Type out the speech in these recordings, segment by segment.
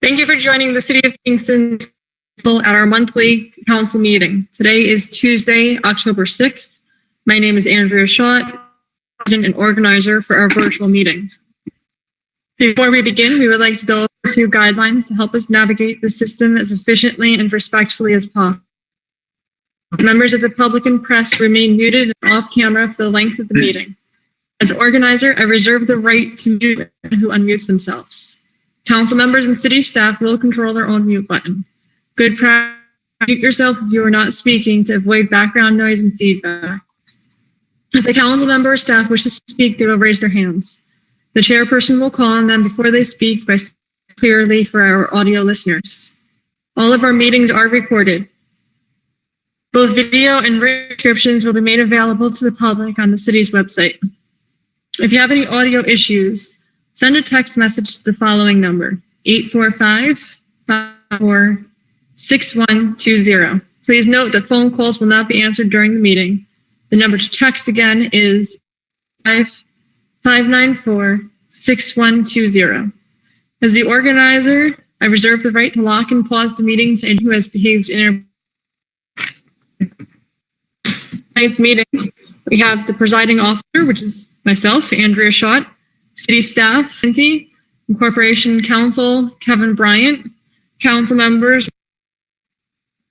Thank you for joining the City of Kingston at our monthly council meeting. Today is Tuesday, October 6th. My name is Andrea Schott, president and organizer for our virtual meetings. Before we begin, we would like to go over a few guidelines to help us navigate the system as efficiently and respectfully as possible. Members of the public and press remain muted and off camera for the length of the meeting. As organizer, I reserve the right to mute who unmutes themselves. Council members and city staff will control their own mute button. Good practice, mute yourself if you are not speaking to avoid background noise and feedback. If a council member or staff wishes to speak, they will raise their hands. The chairperson will call on them before they speak by speaking clearly for our audio listeners. All of our meetings are recorded. Both video and written descriptions will be made available to the public on the city's website. If you have any audio issues, send a text message to the following number, 845-554-6120. Please note that phone calls will not be answered during the meeting. The number to text again is 594-6120. As the organizer, I reserve the right to lock and pause the meeting to anyone who has behaved in tonight's meeting. We have the presiding officer, which is myself, Andrea Schott, city staff, and Corporation Counsel, Kevin Bryant, council members.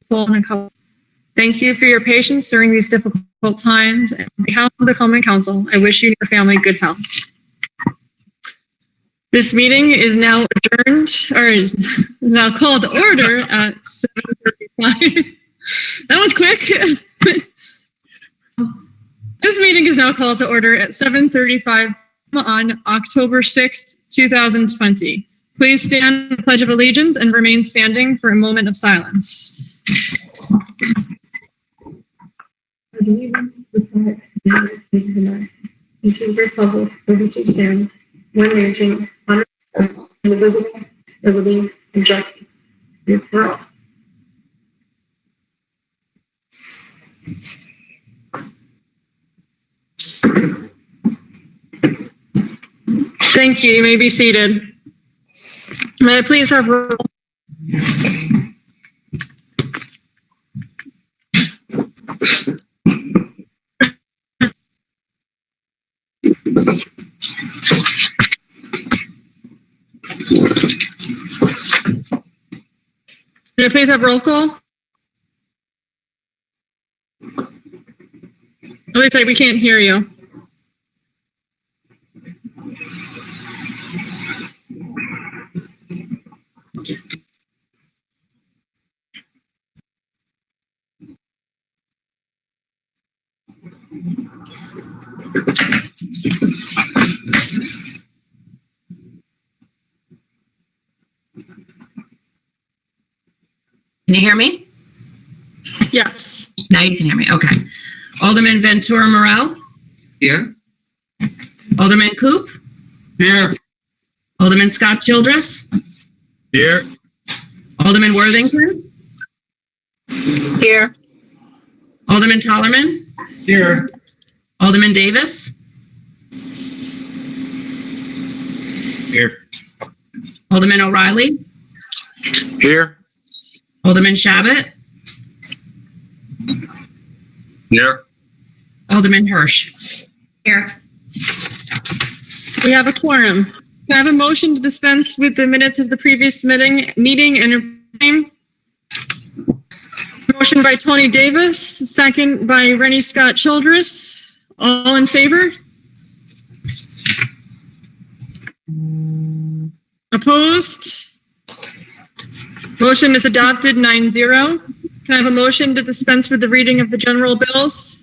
Thank you for your patience during these difficult times. And on behalf of the Common Council, I wish you and your family good health. This meeting is now adjourned, or is now called to order at 7:35. That was quick. This meeting is now called to order at 7:35 on October 6th, 2020. Please stand for the Pledge of Allegiance and remain standing for a moment of silence. Allegiance to the United and to the Republic for which it stands, one nation, under God, indivisible, liberty, and justice for all. Thank you. You may be seated. May I please have roll? May I please have roll call? At least we can't hear you. Can you hear me? Yes. Now you can hear me. Okay. Alderman Ventura Morel. Here. Alderman Coop. Here. Alderman Scott Childress. Here. Alderman Worthington. Here. Alderman Tollerman. Here. Alderman Davis. Here. Alderman O'Reilly. Here. Alderman Shabbat. Here. Alderman Hirsch. Here. We have a quorum. Can I have a motion to dispense with the minutes of the previous meeting and a motion by Tony Davis, second by Rennie Scott Childress. All in favor? Opposed? Motion is adopted 9-0. Can I have a motion to dispense with the reading of the general bills?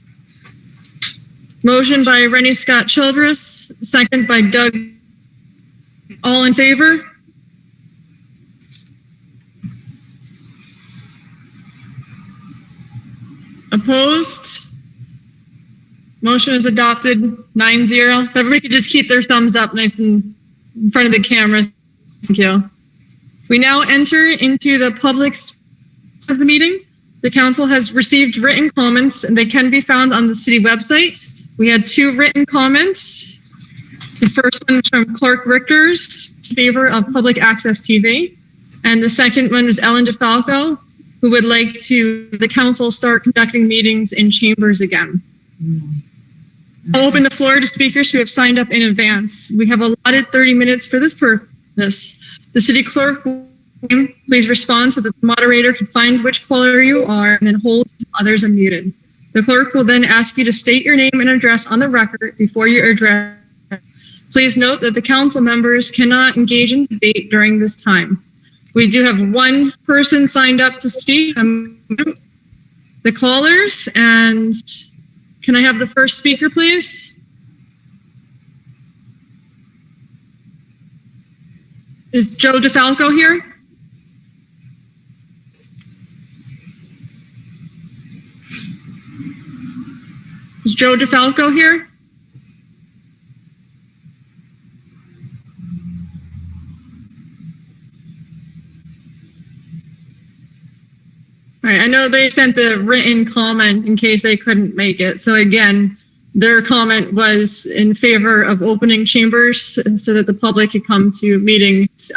Motion by Rennie Scott Childress, second by Doug. All in favor? Opposed? Motion is adopted 9-0. Everybody could just keep their thumbs up nice and in front of the cameras. Thank you. We now enter into the public's of the meeting. The council has received written comments and they can be found on the city website. We had 2 written comments. The first one is from Clark Richters in favor of public access TV. And the second one was Ellen DeFalco, who would like the council start conducting meetings in chambers again. I'll open the floor to speakers who have signed up in advance. We have allotted 30 minutes for this purpose. The city clerk will please respond so that the moderator can find which caller you are and then hold others unmuted. The clerk will then ask you to state your name and address on the record before you address. Please note that the council members cannot engage in debate during this time. We do have one person signed up to speak, the callers, and can I have the first speaker, please? Is Joe DeFalco here? Is Joe DeFalco here? All right, I know they sent the written comment in case they couldn't make it. So again, their comment was in favor of opening chambers so that the public could come to meetings.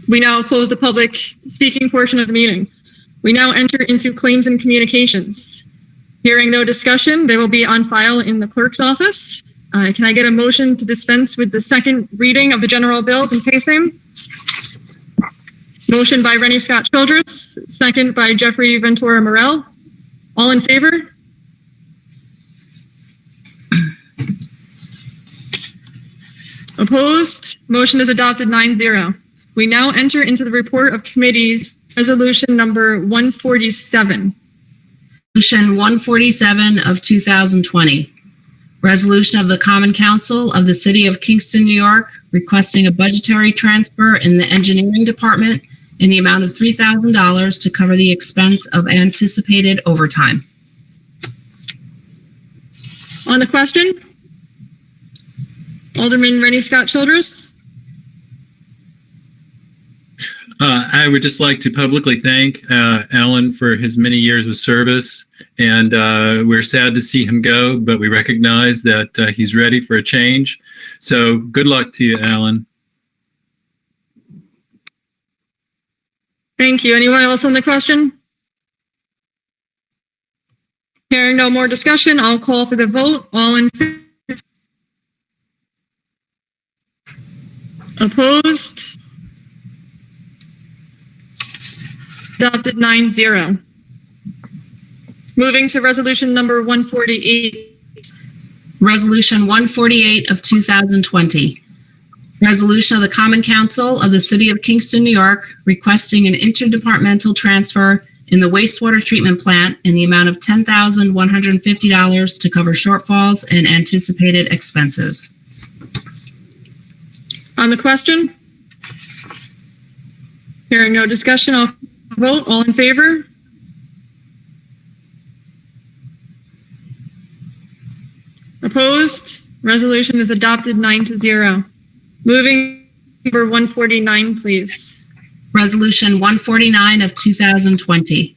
We now close the public speaking portion of the meeting. We now enter into claims and communications. Hearing no discussion, they will be on file in the clerk's office. Can I get a motion to dispense with the second reading of the general bills and pay same? Motion by Rennie Scott Childress, second by Jeffrey Ventura Morel. All in favor? Opposed? Motion is adopted 9-0. We now enter into the report of committees, resolution number 147. Resolution 147 of 2020. Resolution of the Common Council of the City of Kingston, New York, requesting a budgetary transfer in the engineering department in the amount of $3,000 to cover the expense of anticipated overtime. On the question, Alderman Rennie Scott Childress. I would just like to publicly thank Alan for his many years of service, and we're sad to see him go, but we recognize that he's ready for a change. So good luck to you, Alan. Thank you. Anyone else on the question? Hearing no more discussion, I'll call for the vote. All in favor? Opposed? Adopted 9-0. Moving to resolution number 148. Resolution 148 of 2020. Resolution of the Common Council of the City of Kingston, New York, requesting an interdepartmental transfer in the wastewater treatment plant in the amount of $10,150 to cover shortfalls and anticipated expenses. On the question? Hearing no discussion, I'll vote. All in favor? Opposed? Resolution is adopted 9-0. Moving to number 149, please. Resolution 149 of 2020.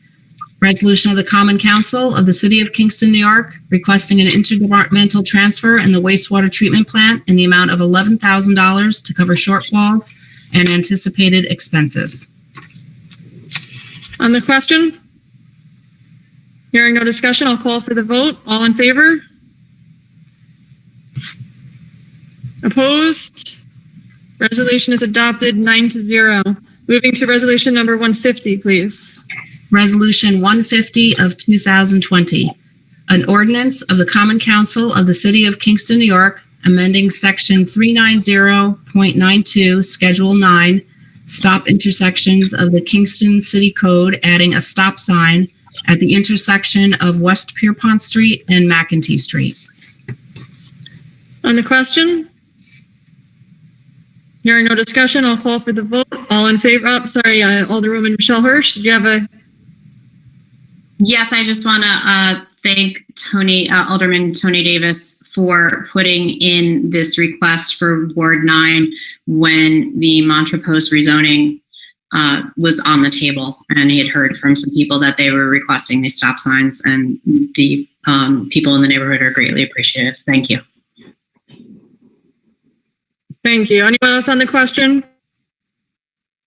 Resolution of the Common Council of the City of Kingston, New York, requesting an interdepartmental transfer in the wastewater treatment plant in the amount of $11,000 to cover shortfalls and anticipated expenses. On the question? Hearing no discussion, I'll call for the vote. All in favor? Opposed? Resolution is adopted 9-0. Moving to resolution number 150, please. Resolution 150 of 2020. An ordinance of the Common Council of the City of Kingston, New York, amending section 390.92, Schedule 9, stop intersections of the Kingston City Code, adding a stop sign at the intersection of West Pierpont Street and McEntee Street. On the question? Hearing no discussion, I'll call for the vote. All in favor? Alderwoman Michelle Hirsch, did you have a? Yes, I just want to thank Alderman Tony Davis for putting in this request for Ward 9 when the Montreux Post rezoning was on the table, and he had heard from some people that they were requesting these stop signs, and the people in the neighborhood are greatly appreciative. Thank you. Thank you. Anyone else on the question?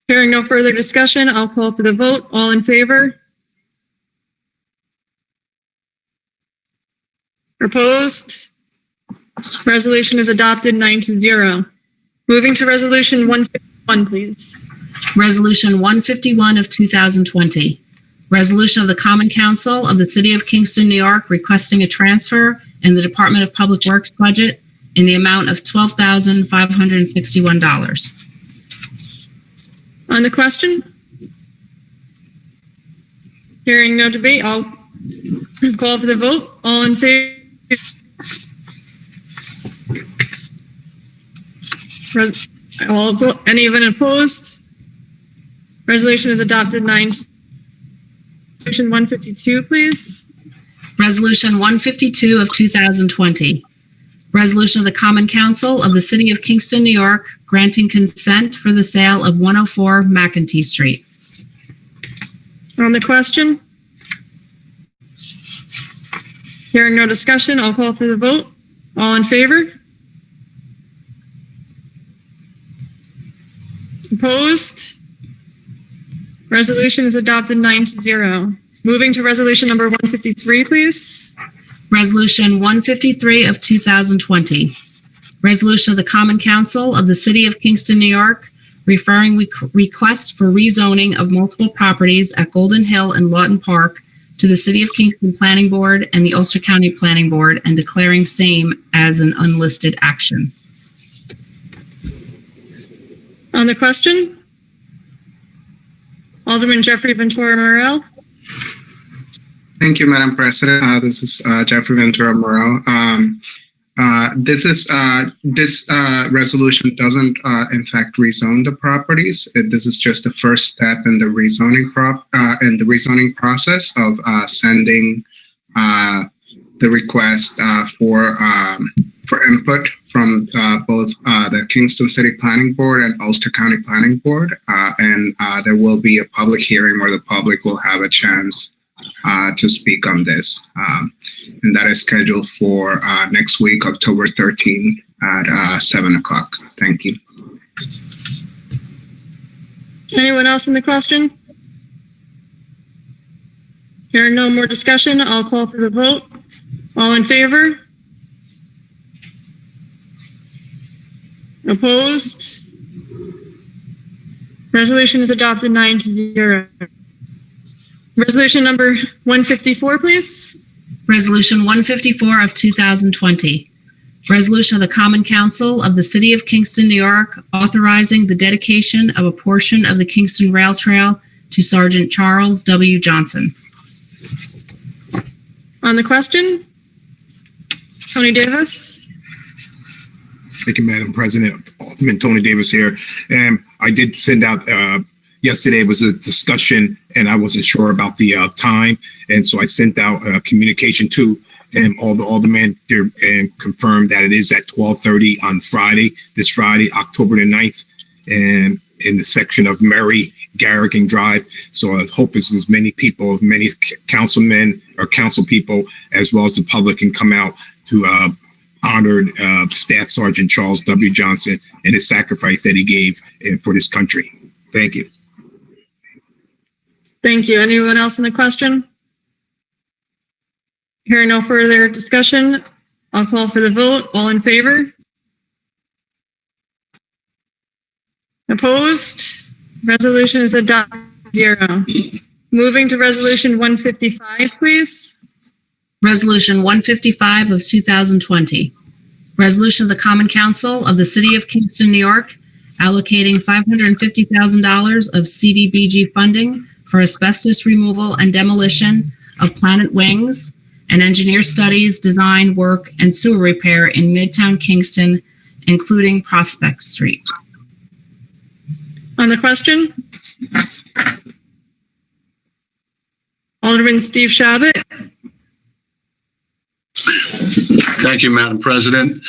Hearing no further discussion, I'll call for the vote. All in favor? Opposed? Resolution is adopted 9-0. Moving to resolution 151, please. Resolution 151 of 2020. Resolution of the Common Council of the City of Kingston, New York, requesting a transfer in the Department of Public Works budget in the amount of $12,561. On the question? Hearing no debate, I'll call for the vote. All in favor? Anyone opposed? Resolution is adopted 9. Resolution 152, please. Resolution 152 of 2020. Resolution of the Common Council of the City of Kingston, New York, granting consent for the sale of 104 McEntee Street. On the question? Hearing no discussion, I'll call for the vote. All in favor? Opposed? Resolution is adopted 9-0. Moving to resolution number 153, please. Resolution 153 of 2020. Resolution of the Common Council of the City of Kingston, New York, referring requests for rezoning of multiple properties at Golden Hill and Lawton Park to the City of Kingston Planning Board and the Ulster County Planning Board, and declaring same as an unlisted action. On the question? Alderman Jeffrey Ventura Morel. Thank you, Madam President. This is Jeffrey Ventura Morel. This resolution doesn't, in fact, rezone the properties. This is just the first step in the rezoning process of sending the request for input from both the Kingston City Planning Board and Ulster County Planning Board, and there will be a public hearing where the public will have a chance to speak on this, and that is scheduled for next week, October 13th at 7 o'clock. Thank you. Anyone else in the question? Hearing no more discussion, I'll call for the vote. All in favor? Opposed? Resolution is adopted 9-0. Resolution number 154, please. Resolution 154 of 2020. Resolution of the Common Council of the City of Kingston, New York, authorizing the dedication of a portion of the Kingston Rail Trail to Sergeant Charles W. Johnson. On the question? Tony Davis. Thank you, Madam President. Alderman Tony Davis here. And I did send out, yesterday was a discussion and I wasn't sure about the time. And so I sent out a communication to all the aldermen there and confirmed that it is at 12:30 on Friday, this Friday, October the 9th, and in the section of Murray Garrigan Drive. So I hope as many people, many councilmen or council people, as well as the public can come out to honor Staff Sergeant Charles W. Johnson and his sacrifice that he gave for this country. Thank you. Thank you. Anyone else in the question? Hearing no further discussion, I'll call for the vote. All in favor? Opposed? Resolution is adopted 0. Moving to resolution 155, please. Resolution 155 of 2020. Resolution of the Common Council of the City of Kingston, New York, allocating $550,000 of CDBG funding for asbestos removal and demolition of Planet Wings and engineer studies, design, work, and sewer repair in Midtown Kingston, including Prospect Street. On the question? Alderman Steve Shabbat. Thank you, Madam President.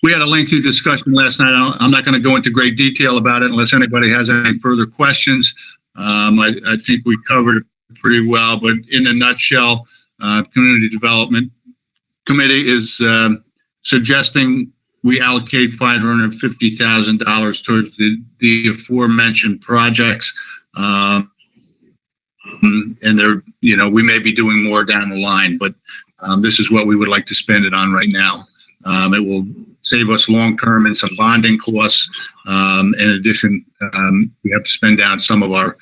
we had a lengthy discussion last night. I'm not going to go into great detail about it unless anybody has any further questions. I think we covered it pretty well, but in a nutshell, Community Development Committee is suggesting we allocate $550,000 towards the aforementioned projects. And they're, we may be doing more down the line, but this is what we would like to spend it on right now. It will save us long-term and some bonding costs. In addition, we have to spend down some of our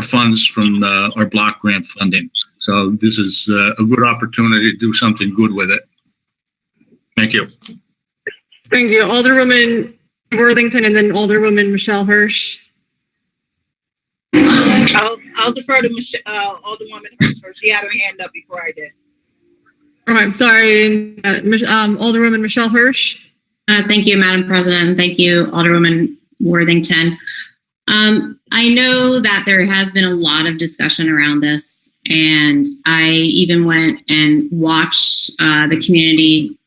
funds from our block grant funding. So this is a good opportunity to do something good with it. Thank you. Thank you. Alderwoman Worthington and then Alderwoman Michelle Hirsch. I'll defer to Alderwoman Hirsch first. She had her hand up before I did. All right, sorry. Alderwoman Michelle Hirsch. Thank you, Madam President, and thank you, Alderwoman Worthington. I know that there has been a lot of discussion around this, and I even went and watched the community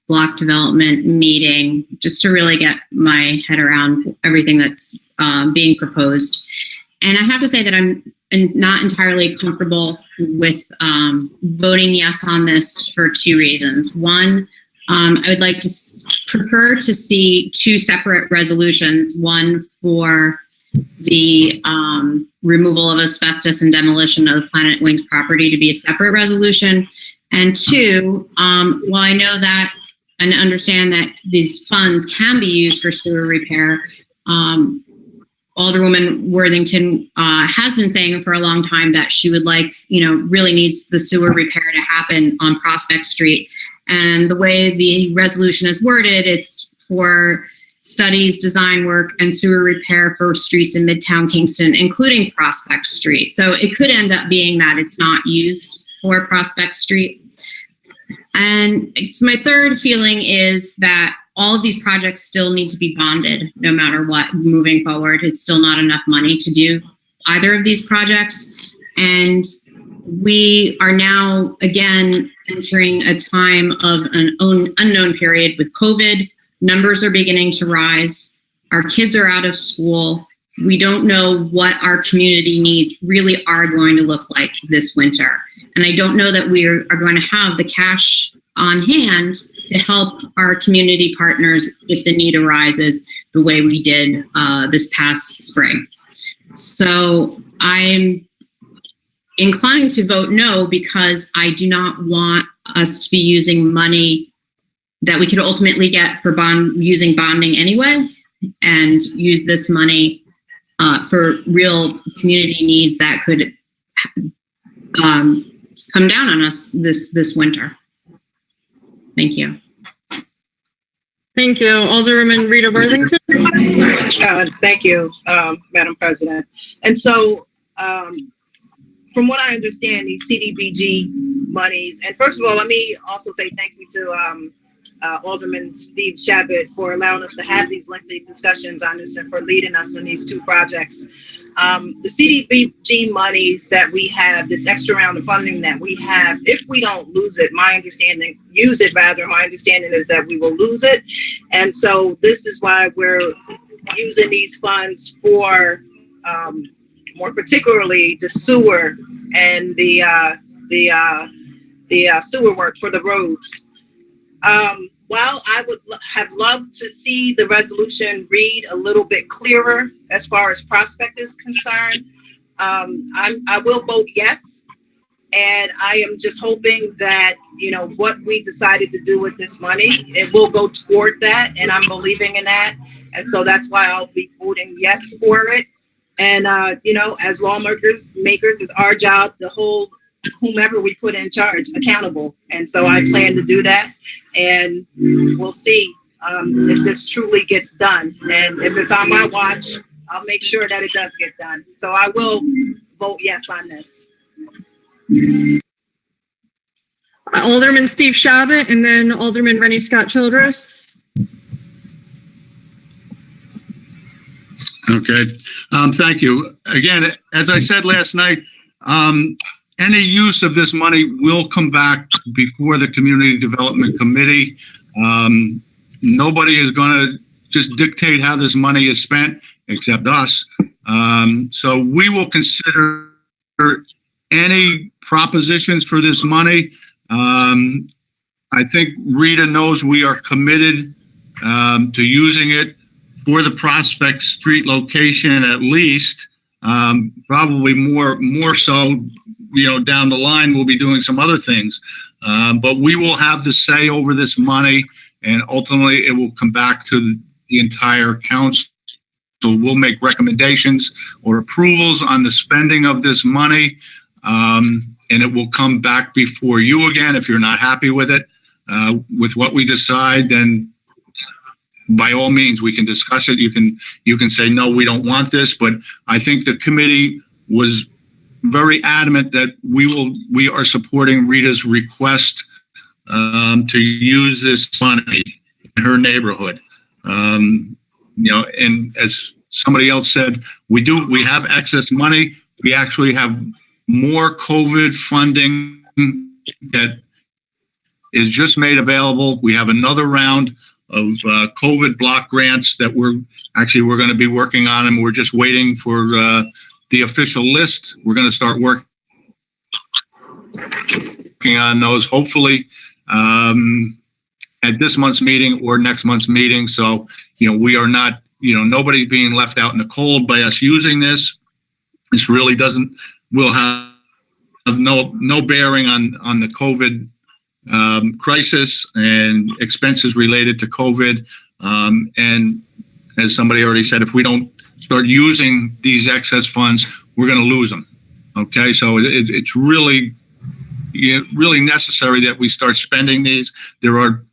block development meeting just to really get my head around everything that's being proposed. And I have to say that I'm not entirely comfortable with voting yes on this for two reasons. One, I would like to prefer to see two separate resolutions, one for the removal of asbestos and demolition of the Planet Wings property to be a separate resolution. And two, while I know that and understand that these funds can be used for sewer repair, Alderwoman Worthington has been saying for a long time that she would like, really needs the sewer repair to happen on Prospect Street. And the way the resolution is worded, it's for studies, design work, and sewer repair for streets in Midtown Kingston, including Prospect Street. So it could end up being that it's not used for Prospect Street. And my third feeling is that all of these projects still need to be bonded no matter what moving forward. It's still not enough money to do either of these projects. And we are now, again, entering a time of an unknown period with COVID. Numbers are beginning to rise. Our kids are out of school. We don't know what our community needs really are going to look like this winter. And I don't know that we are going to have the cash on hand to help our community partners if the need arises the way we did this past spring. So I'm inclined to vote no because I do not want us to be using money that we could ultimately get for using bonding anyway, and use this money for real community needs that could come down on us this winter. Thank you. Thank you. Alderwoman Rita Worthington. Thank you, Madam President. And so, from what I understand, these CDBG monies, and first of all, let me also say thank you to Alderman Steve Shabbat for allowing us to have these lengthy discussions on this and for leading us in these two projects. The CDBG monies that we have, this extra round of funding that we have, if we don't use it, my understanding is that we will lose it. And so this is why we're using these funds for more particularly the sewer and the sewer work for the roads. While I would have loved to see the resolution read a little bit clearer as far as Prospect is concerned, I will vote yes. And I am just hoping that, what we decided to do with this money, it will go toward that. And I'm believing in that. And so that's why I'll be voting yes for it. And, as lawmakers, it's our job to hold whomever we put in charge accountable. And so I plan to do that. And we'll see if this truly gets done. And if it's on my watch, I'll make sure that it does get done. So I will vote yes on this. Alderman Steve Shabbat and then Alderman Rennie Scott Childress. Okay. Thank you. Again, as I said last night, any use of this money will come back before the Community Development Committee. nobody is going to just dictate how this money is spent except us. So we will consider any propositions for this money. I think Rita knows we are committed to using it for the Prospect Street location at least. Probably more so, down the line, we'll be doing some other things. But we will have the say over this money, and ultimately it will come back to the entire council. So we'll make recommendations or approvals on the spending of this money, and it will come back before you again. If you're not happy with it, with what we decide, then by all means we can discuss it. You can say no, we don't want this. But I think the committee was very adamant that we are supporting Rita's request to use this money in her neighborhood. And as somebody else said, we have excess money. We actually have more COVID funding that is just made available. We have another round of COVID block grants that we're going to be working on, and we're just waiting for the official list. We're going to start working on those, hopefully, at this month's meeting or next month's meeting. So, we are not, nobody's being left out in the cold by us using this. This really will have no bearing on the COVID crisis and expenses related to COVID. And as somebody already said, if we don't start using these excess funds, we're going to lose them. Okay, so it's really necessary that we start spending these. There are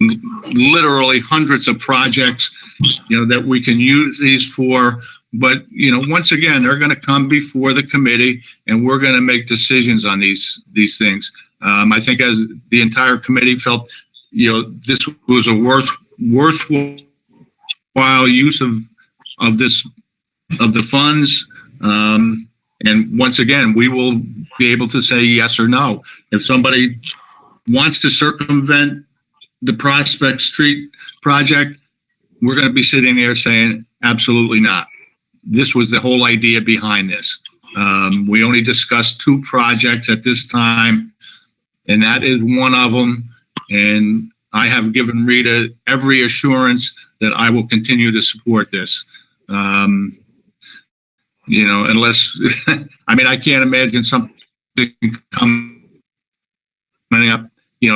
literally hundreds of projects, that we can use these for. But, once again, they're going to come before the committee, and we're going to make decisions on these things. I think as the entire committee felt, this was a worthwhile use of the funds. And once again, we will be able to say yes or no. If somebody wants to circumvent the Prospect Street project, we're going to be sitting there saying, absolutely not. This was the whole idea behind this. We only discussed 2 projects at this time, and that is one of them. And I have given Rita every assurance that I will continue to support this. Unless, I can't imagine something coming up,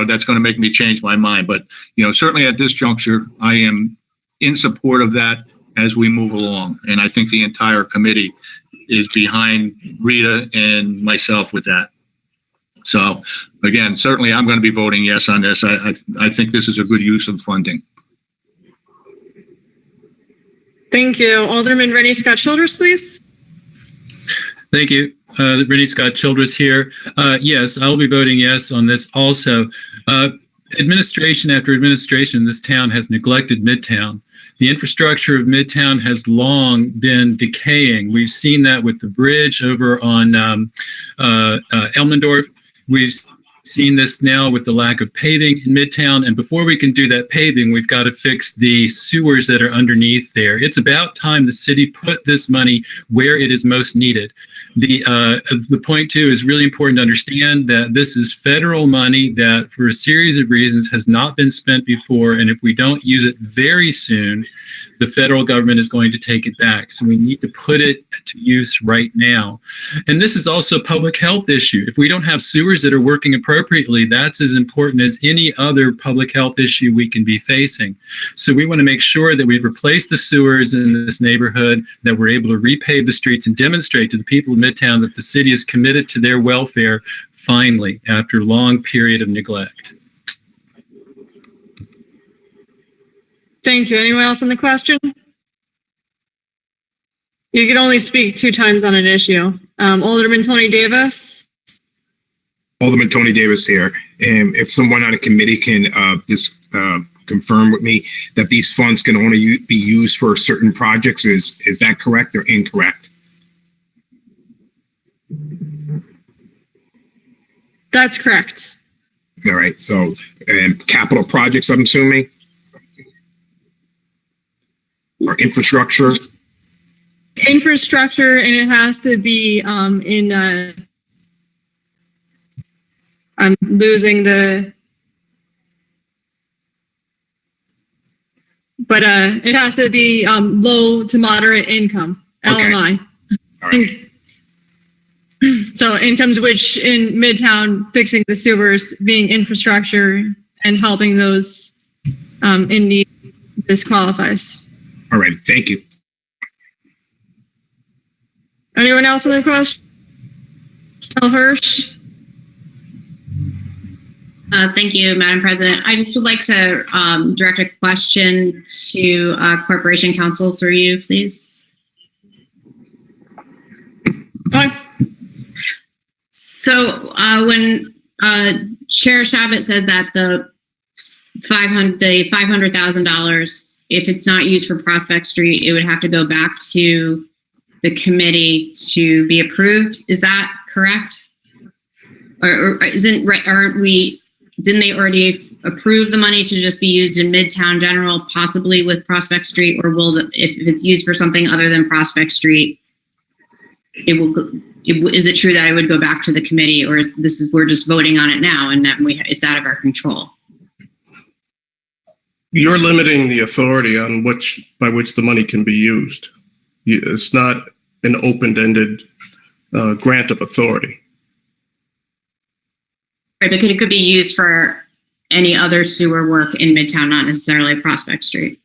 that's going to make me change my mind. But, certainly at this juncture, I am in support of that as we move along. And I think the entire committee is behind Rita and myself with that. So again, certainly I'm going to be voting yes on this. I think this is a good use of funding. Thank you. Alderman Rennie Scott Childress, please. Thank you. Rennie Scott Childress here. Yes, I'll be voting yes on this also. Administration after administration in this town has neglected Midtown. The infrastructure of Midtown has long been decaying. We've seen that with the bridge over on Elmendorf. We've seen this now with the lack of paving in Midtown. And before we can do that paving, we've got to fix the sewers that are underneath there. It's about time the city put this money where it is most needed. The point too is really important to understand that this is federal money that for a series of reasons has not been spent before. And if we don't use it very soon, the federal government is going to take it back. So we need to put it to use right now. And this is also a public health issue. If we don't have sewers that are working appropriately, that's as important as any other public health issue we can be facing. So we want to make sure that we've replaced the sewers in this neighborhood, that we're able to repave the streets and demonstrate to the people of Midtown that the city is committed to their welfare finally after a long period of neglect. Thank you. Anyone else on the question? You can only speak 2 times on an issue. Alderman Tony Davis. Alderman Tony Davis here. If someone on a committee can just confirm with me that these funds can only be used for certain projects, is that correct or incorrect? That's correct. All right. So capital projects, I'm assuming? or infrastructure? Infrastructure, and it has to be I'm losing it has to be low to moderate income, Okay. LMI. All right. So incomes which in Midtown, fixing the sewers, being infrastructure and helping those in need, this qualifies. All right. Thank you. Anyone else on the question? Hirsch? Thank you, Madam President. I just would like to direct a question to Corporation Counsel through you, please. Hi. So when Chair Shabbat says that the $500,000, if it's not used for Prospect Street, it would have to go back to the committee to be approved. Is that correct? Or didn't they already approve the money to just be used in Midtown General, possibly with Prospect Street, or if it's used for something other than Prospect Street, is it true that it would go back to the committee, or we're just voting on it now and that it's out of our control? You're limiting the authority on by which the money can be used. It's not an open-ended grant of authority. Right, but it could be used for any other sewer work in Midtown, not necessarily Prospect Street.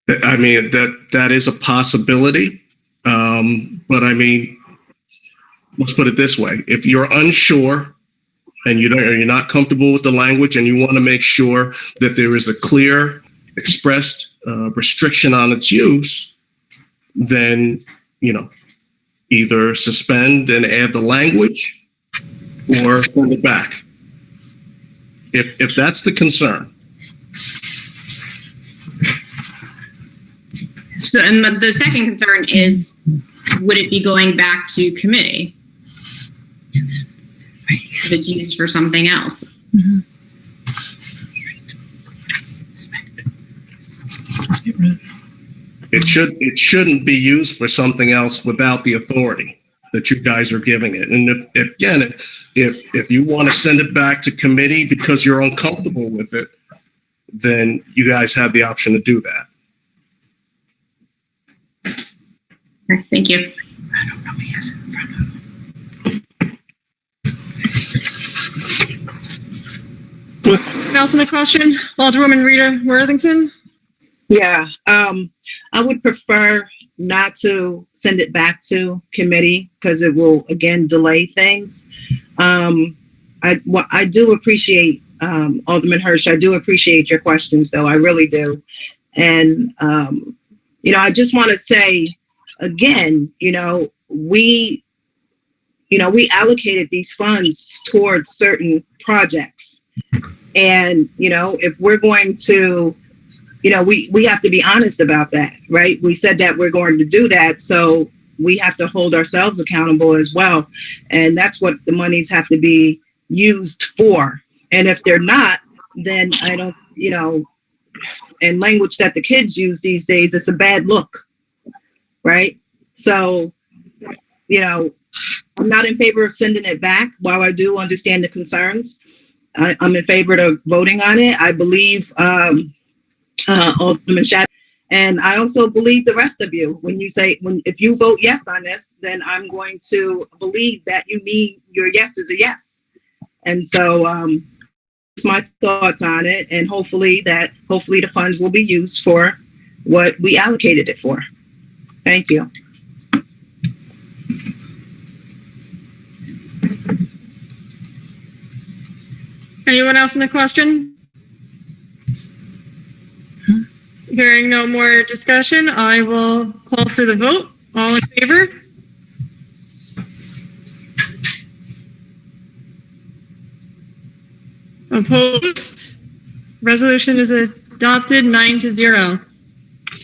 I mean, that is a possibility. But I mean, let's put it this way. If you're unsure and you're not comfortable with the language and you want to make sure that there is a clear expressed restriction on its use, then, either suspend and add the language or send it back. If that's the concern. So, and the second concern is, would it be going back to committee if it's used for something else? Mm-hmm. It shouldn't be used for something else without the authority that you guys are giving it. And if you want to send it back to committee because you're uncomfortable with it, then you guys have the option to do that. Okay, thank you. I don't know if he has it in front of him. Anyone else on the question? Alderwoman Rita Worthington? Yeah, I would prefer not to send it back to committee because it will again delay things. I do appreciate Alderman Hirsch. I do appreciate your questions, though. I really do. And I just want to say again, we allocated these funds towards certain projects, and if we're going to we have to be honest about that, right? We said that we're going to do that, so we have to hold ourselves accountable as well. And that's what the monies have to be used for. And if they're not, then I don't, in language that the kids use these days, it's a bad look, right? So, I'm not in favor of sending it back. While I do understand the concerns, I'm in favor of voting on it. I believe Alderman Shattuck, and I also believe the rest of you. If you vote yes on this, then I'm going to believe that you mean your yes is a yes. And so it's my thoughts on it, and hopefully the funds will be used for what we allocated it for. Thank you. Anyone else in the question? Hearing no more discussion, I will call for the vote. All in favor? Opposed? Resolution is adopted 9-0.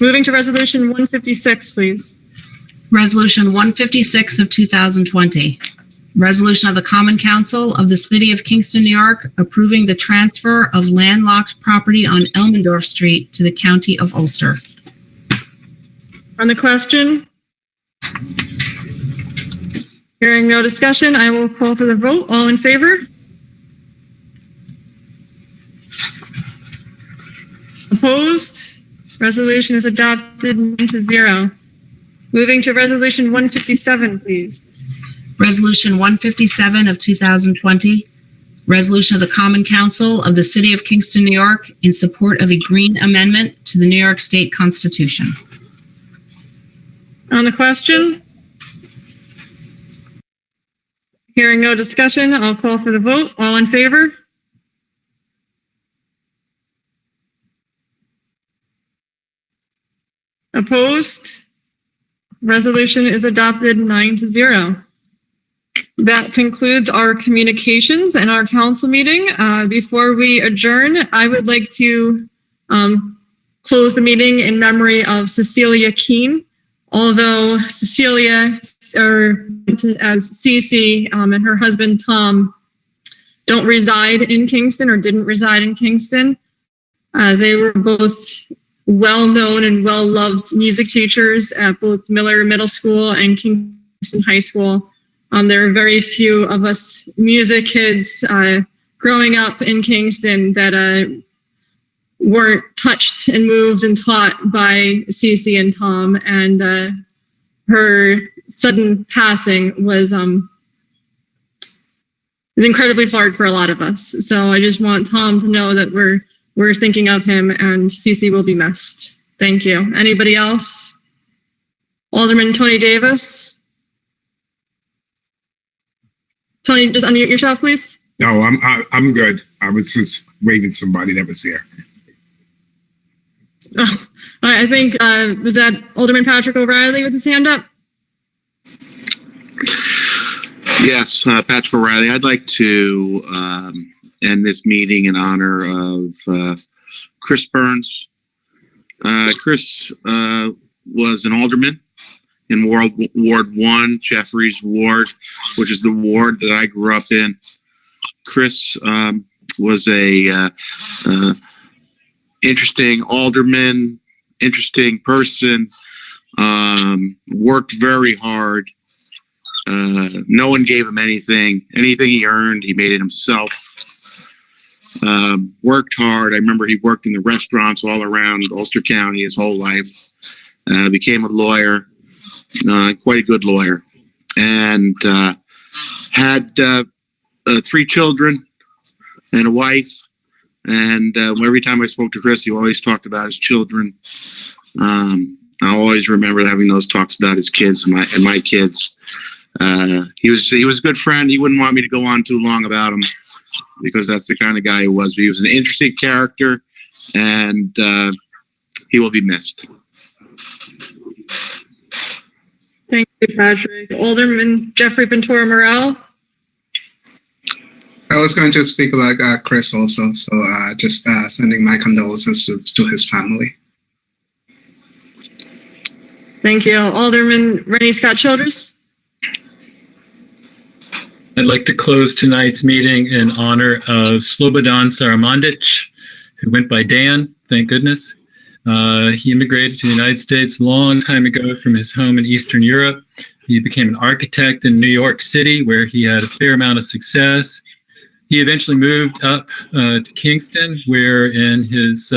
Moving to resolution 156, please. Resolution 156 of 2020. Resolution of the Common Council of the City of Kingston, New York, approving the transfer of landlocked property on Elmendorf Street to the County of Ulster. On the question? Hearing no discussion, I will call for the vote. All in favor? Opposed? Resolution is adopted 9-0. Moving to Resolution 157, please. Resolution 157 of 2020, resolution of the Common Council of the City of Kingston, New York, in support of a green amendment to the New York State Constitution. On the question? Hearing no discussion, I'll call for the vote. All in favor? Opposed? Resolution is adopted 9-0. That concludes our communications and our council meeting. Before we adjourn, I would like to close the meeting in memory of Cecilia Keene. Although Cecilia, or as Cece, and her husband Tom don't reside in Kingston or didn't reside in Kingston, they were both well-known and well-loved music teachers at both Miller Middle School and Kingston High School. There are very few of us music kids growing up in Kingston that weren't touched and moved and taught by Cece and Tom. And her sudden passing was incredibly hard for a lot of us. So I just want Tom to know that we're thinking of him, and Cece will be missed. Thank you. Anybody else? Alderman Tony Davis. Tony, just unmute yourself, please. No, I'm good. I was just waving somebody that was here. Oh, I think, was that Alderman Patrick O'Reilly with his hand up? Yes, Patrick O'Reilly. I'd like to end this meeting in honor of Chris Burns. Chris was an alderman in Ward 1, Jeffries Ward, which is the ward that I grew up in. Chris was a interesting alderman, interesting person, worked very hard. No one gave him anything. Anything he earned, he made it himself. Worked hard. I remember he worked in the restaurants all around Ulster County his whole life. Became a lawyer, quite a good lawyer, and had 3 children and a wife. And every time I spoke to Chris, he always talked about his children. I always remember having those talks about his kids and my kids. He was a good friend. He wouldn't want me to go on too long about him because that's the kind of guy he was. But he was an interesting character, and he will be missed. Thank you, Patrick. Alderman Jeffrey Ventura Morel. I was going to speak about Chris also, so just sending my condolences to his family. Thank you. Alderman Rennie Scott Childers. I'd like to close tonight's meeting in honor of Slobodan Saramandic, who went by Dan, thank goodness. He immigrated to the United States a long time ago from his home in Eastern Europe. He became an architect in New York City, where he had a fair amount of success. He eventually moved up to Kingston, where in his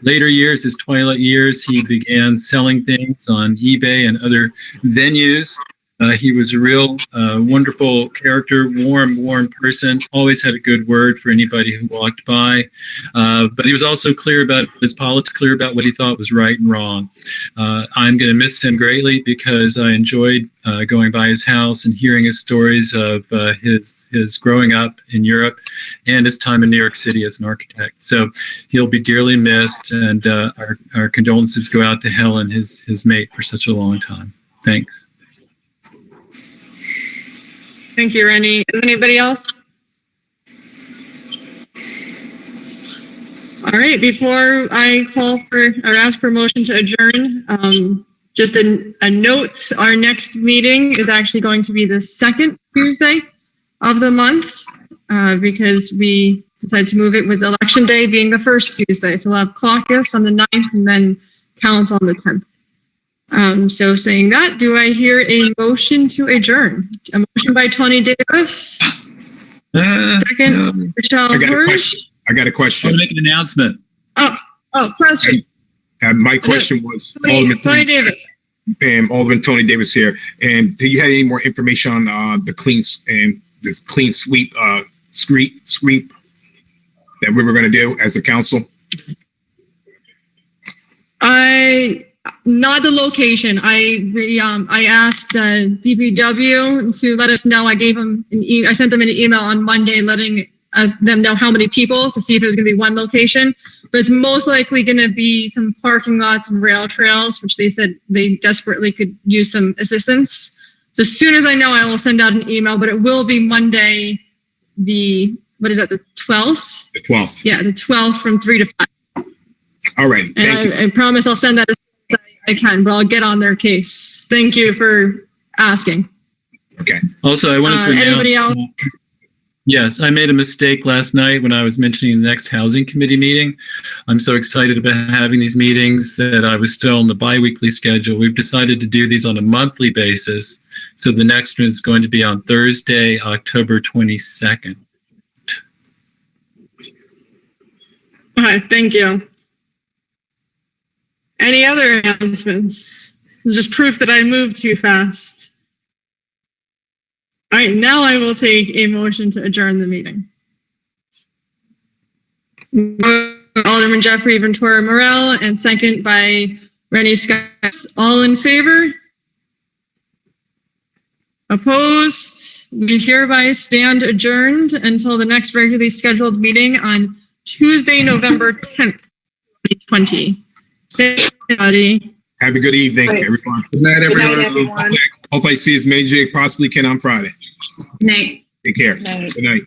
later years, his twilight years, he began selling things on eBay and other venues. He was a real wonderful character, warm person, always had a good word for anybody who walked by. But he was also clear about his politics, clear about what he thought was right and wrong. I'm going to miss him greatly because I enjoyed going by his house and hearing his stories of his growing up in Europe and his time in New York City as an architect. So he'll be dearly missed, and our condolences go out to Helen, his mate for such a long time. Thanks. Thank you, Rennie. Is anybody else? All right, before I call for or ask for a motion to adjourn, Just a note, our next meeting is actually going to be the second Tuesday of the month because we decided to move it with election day being the first Tuesday. So we'll have caucus on the 9th and then council on the 10th. So saying that, do I hear a motion to adjourn? A motion by Tony Davis. Second, Michelle I got a Hirsch. question. I got a I'll question. make an announcement. Oh, question. My question was Tony Alderman Davis. Alderman Tony Davis here. And do you have any more information on the this clean sweep sweep that we were going to do as a council? Not the location. I asked DPW to let us know. I gave them I sent them an email on Monday letting them know how many people to see if it was going to be one location. But it's most likely going to be some parking lots and rail trails, which they said they desperately could use some assistance. So as soon as I know, I will send out an email. But it will be Monday, the 12th? The 12th. Yeah, the 12th from 3 to 5. All right. Thank you. I promise I'll send that as soon as I can, but I'll get on their case. Thank you for asking. Okay. Also, I wanted to announce. Anybody else? Yes, I made a mistake last night when I was mentioning the next housing committee meeting. I'm so excited about having these meetings that I was still on the biweekly schedule. We've decided to do these on a monthly basis. So the next one is going to be on Thursday, October 22nd. All right, thank you. Any other announcements? It's just proof that I moved too fast. All right, now I will take a motion to adjourn the meeting. Alderman Jeffrey Ventura Morel and second by Rennie Scott. All in favor? Opposed? We hereby stand adjourned until the next regularly scheduled meeting on Tuesday, November 10th, 2020. Thank you, everybody. Have a good evening, Right. everyone. Good night, Good night, everyone. everyone. Hope I see as many as I possibly can on Friday. Night. Take care. Night. Good night.